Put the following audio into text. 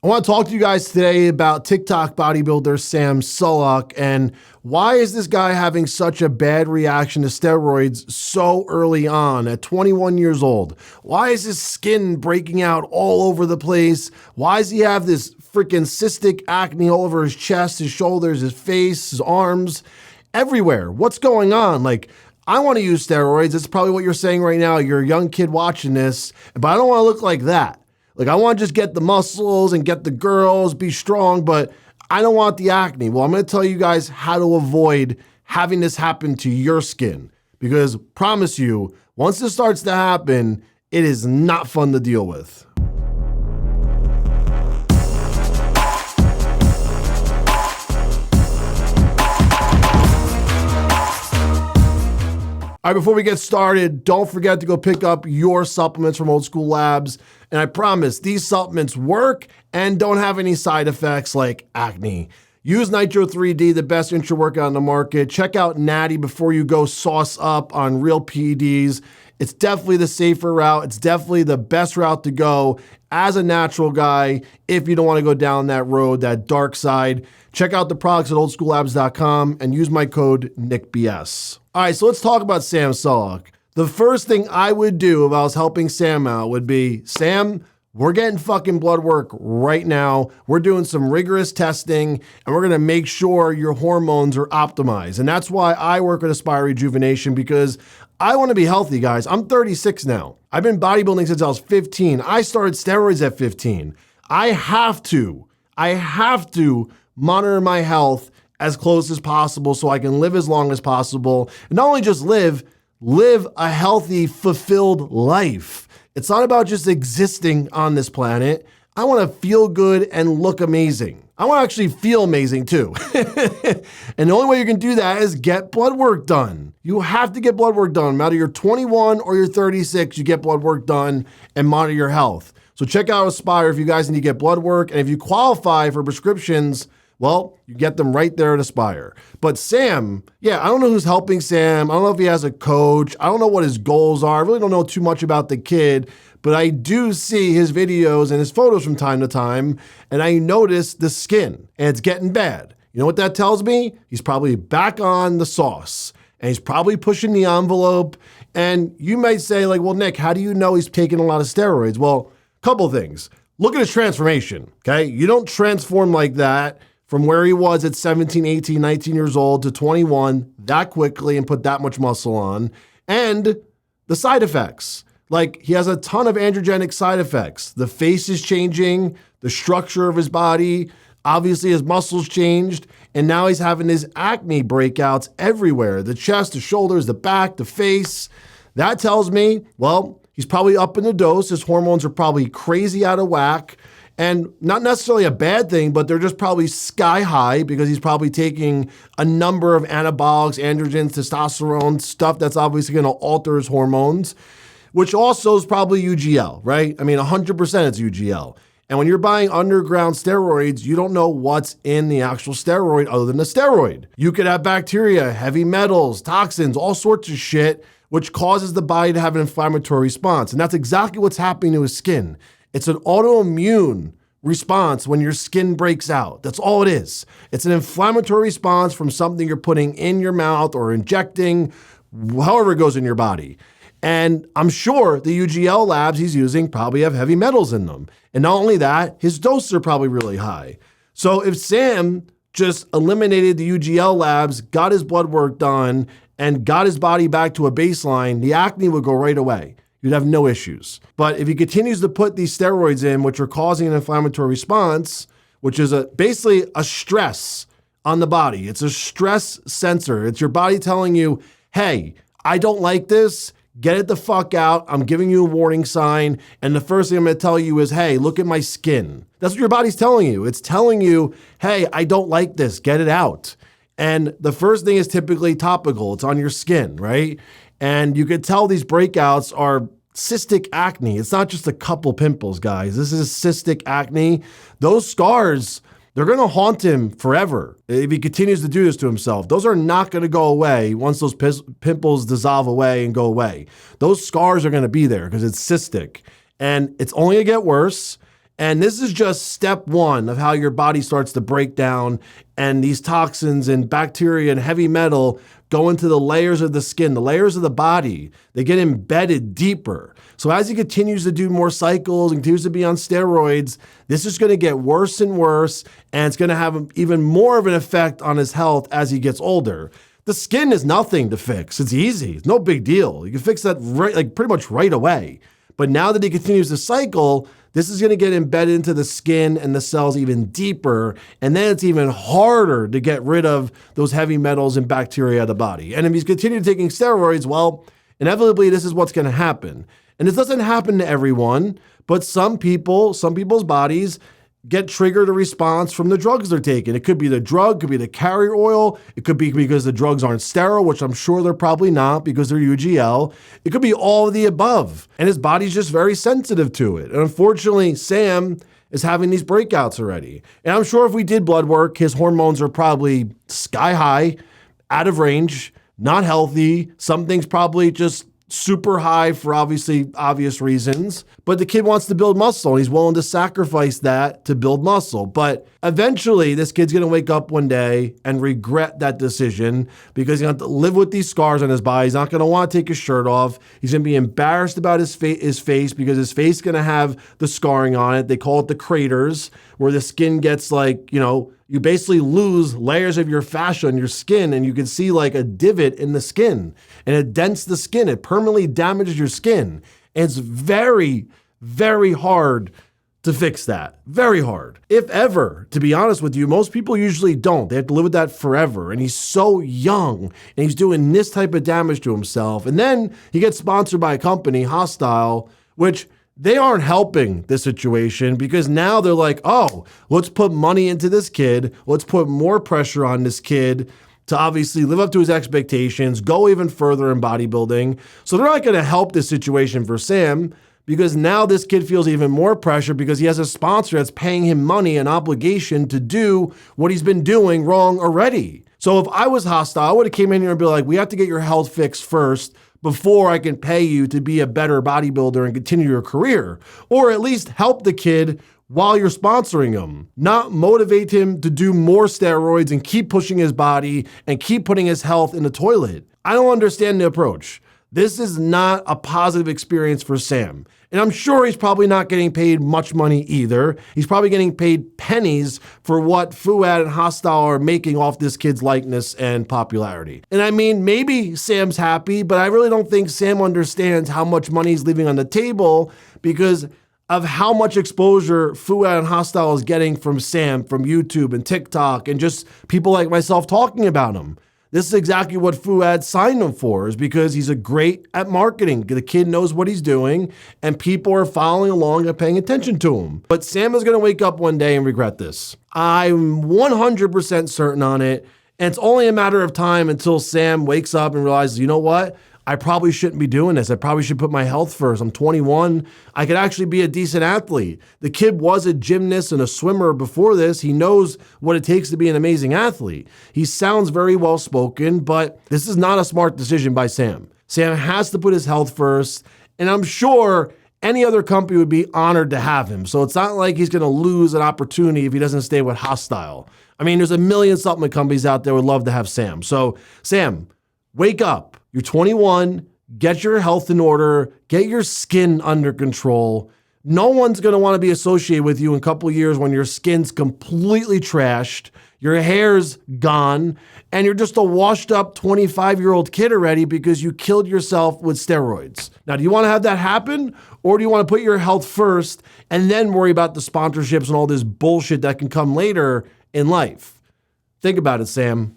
I want to talk to you guys today about TikTok bodybuilder Sam Sulek and why is this guy having such a bad reaction to steroids so early on at 21 years old? Why is his skin breaking out all over the place? Why does he have this freaking cystic acne all over his chest, his shoulders, his face, his arms, everywhere? What's going on? I want to use steroids. It's probably what you're saying right now. You're a young kid watching this, but I don't want to look like that. I want to just get the muscles and get the girls, be strong, but I don't want the acne. Well, I'm going to tell you guys how to avoid having this happen to your skin because promise you, once this starts to happen, it is not fun to deal with. All right, before we get started, don't forget to go pick up your supplements from Old School Labs. And I promise these supplements work and don't have any side effects like acne. Use Nitro 3D, the best intra-workout on the market. Check out Natty before you go sauce up on real PEDs. It's definitely the safer route. It's definitely the best route to go as a natural guy if you don't want to go down that road, that dark side. Check out the products at oldschoollabs.com and use my code NICKBS. All right, so let's talk about Sam Sulek. The first thing I would do if I was helping Sam out would be, Sam, we're getting fucking blood work right now. We're doing some rigorous testing and we're going to make sure your hormones are optimized. And that's why I work with Aspire Rejuvenation because I want to be healthy, guys. I'm 36 now. I've been bodybuilding since I was 15. I started steroids at 15. I have to monitor my health as close as possible so I can live as long as possible. And not only just live a healthy, fulfilled life. It's not about just existing on this planet. I want to feel good and look amazing. I want to actually feel amazing too. And the only way you can do that is get blood work done. You have to get blood work done. No matter you're 21 or you're 36, you get blood work done and monitor your health. So check out Aspire if you guys need to get blood work. And if you qualify for prescriptions, well, you get them right there at Aspire. But Sam, I don't know who's helping Sam. I don't know if he has a coach. I don't know what his goals are. I really don't know too much about the kid, but I do see his videos and his photos from time to time, and I notice the skin, and it's getting bad. You know what that tells me? He's probably back on the sauce, and he's probably pushing the envelope. And you might say, well, Nick, how do you know he's taking a lot of steroids? Well, a couple things. Look at his transformation, okay? You don't transform like that from where he was at 17, 18, 19 years old to 21 that quickly and put that much muscle on. And the side effects. He has a ton of androgenic side effects. The face is changing, the structure of his body, obviously his muscles changed, and now he's having his acne breakouts everywhere. The chest, the shoulders, the back, the face. That tells me, well, he's probably up in the dose. His hormones are probably crazy out of whack. And not necessarily a bad thing, but they're just probably sky high because he's probably taking a number of anabolics, androgens, testosterone, stuff that's obviously going to alter his hormones, which also is probably UGL, right? I mean, 100% it's UGL. And when you're buying underground steroids, you don't know what's in the actual steroid other than the steroid. You could have bacteria, heavy metals, toxins, all sorts of shit, which causes the body to have an inflammatory response. And that's exactly what's happening to his skin. It's an autoimmune response when your skin breaks out. That's all it is. It's an inflammatory response from something you're putting in your mouth or injecting, however it goes in your body. And I'm sure the UGL labs he's using probably have heavy metals in them. And not only that, his doses are probably really high. So if Sam just eliminated the UGL labs, got his blood work done, and got his body back to a baseline, the acne would go right away. You'd have no issues. But if he continues to put these steroids in, which are causing an inflammatory response, which is basically a stress on the body. It's a stress sensor. It's your body telling you, hey, I don't like this. Get it the fuck out. I'm giving you a warning sign. And the first thing I'm going to tell you is, hey, look at my skin. That's what your body's telling you. It's telling you, hey, I don't like this. Get it out. And the first thing is typically topical. It's on your skin, right? And you could tell these breakouts are cystic acne. It's not just a couple pimples, guys. This is cystic acne. Those scars, they're going to haunt him forever if he continues to do this to himself. Those are not going to go away once those pimples dissolve away and go away. Those scars are going to be there because it's cystic. And it's only going to get worse. And this is just step one of how your body starts to break down, and these toxins and bacteria and heavy metal go into the layers of the skin, the layers of the body. They get embedded deeper. So as he continues to do more cycles and continues to be on steroids, this is going to get worse and worse, and it's going to have even more of an effect on his health as he gets older. The skin is nothing to fix. It's easy. It's no big deal. You can fix that pretty much right away. But now that he continues to cycle, this is going to get embedded into the skin and the cells even deeper, and then it's even harder to get rid of those heavy metals and bacteria out of the body. And if he's continued taking steroids, well, inevitably this is what's going to happen. And this doesn't happen to everyone, but some people's bodies get triggered a response from the drugs they're taking. It could be the drug, could be the carrier oil. It could be because the drugs aren't sterile, which I'm sure they're probably not because they're UGL. It could be all of the above. And his body's just very sensitive to it. And unfortunately, Sam is having these breakouts already. And I'm sure if we did blood work, his hormones are probably sky high, out of range, not healthy. Some things probably just super high for obvious reasons, but the kid wants to build muscle and he's willing to sacrifice that to build muscle. But eventually this kid's going to wake up one day and regret that decision because he's going to have to live with these scars on his body. He's not going to want to take his shirt off. He's going to be embarrassed about his face because his face is going to have the scarring on it. They call it the craters, where the skin gets you basically lose layers of your fascia on your skin, and you can see like a divot in the skin, and it dents the skin. It permanently damages your skin. And it's very, very hard to fix that. Very hard. If ever, to be honest with you, most people usually don't. They have to live with that forever. And he's so young, and he's doing this type of damage to himself. And then he gets sponsored by a company, Hostile, which they aren't helping this situation because now they're like, oh, let's put money into this kid. Let's put more pressure on this kid to obviously live up to his expectations, go even further in bodybuilding. So they're not going to help this situation for Sam because now this kid feels even more pressure because he has a sponsor that's paying him money, an obligation to do what he's been doing wrong already. So if I was Hostile, I would have came in here and be like, we have to get your health fixed first before I can pay you to be a better bodybuilder and continue your career, or at least help the kid while you're sponsoring him, not motivate him to do more steroids and keep pushing his body and keep putting his health in the toilet. I don't understand the approach. This is not a positive experience for Sam. And I'm sure he's probably not getting paid much money either. He's probably getting paid pennies for what Fouad and Hostile are making off this kid's likeness and popularity. And I mean, maybe Sam's happy, but I really don't think Sam understands how much money he's leaving on the table because of how much exposure Fouad and Hostile is getting from Sam, from YouTube and TikTok, and just people like myself talking about him. This is exactly what Fouad signed him for, is because he's great at marketing. The kid knows what he's doing, and people are following along and paying attention to him. But Sam is going to wake up one day and regret this. I'm 100% certain on it, and it's only a matter of time until Sam wakes up and realizes, you know what? I probably shouldn't be doing this. I probably should put my health first. I'm 21. I could actually be a decent athlete. The kid was a gymnast and a swimmer before this. He knows what it takes to be an amazing athlete. He sounds very well spoken, but this is not a smart decision by Sam. Sam has to put his health first, and I'm sure any other company would be honored to have him. So it's not like he's going to lose an opportunity if he doesn't stay with Hostile. I mean, there's a million supplement companies out there would love to have Sam. So Sam, wake up. You're 21, get your health in order, get your skin under control. No one's going to want to be associated with you in a couple of years when your skin's completely trashed, your hair's gone, and you're just a washed up 25-year-old kid already because you killed yourself with steroids. Now, do you want to have that happen? Or do you want to put your health first and then worry about the sponsorships and all this bullshit that can come later in life? Think about it, Sam.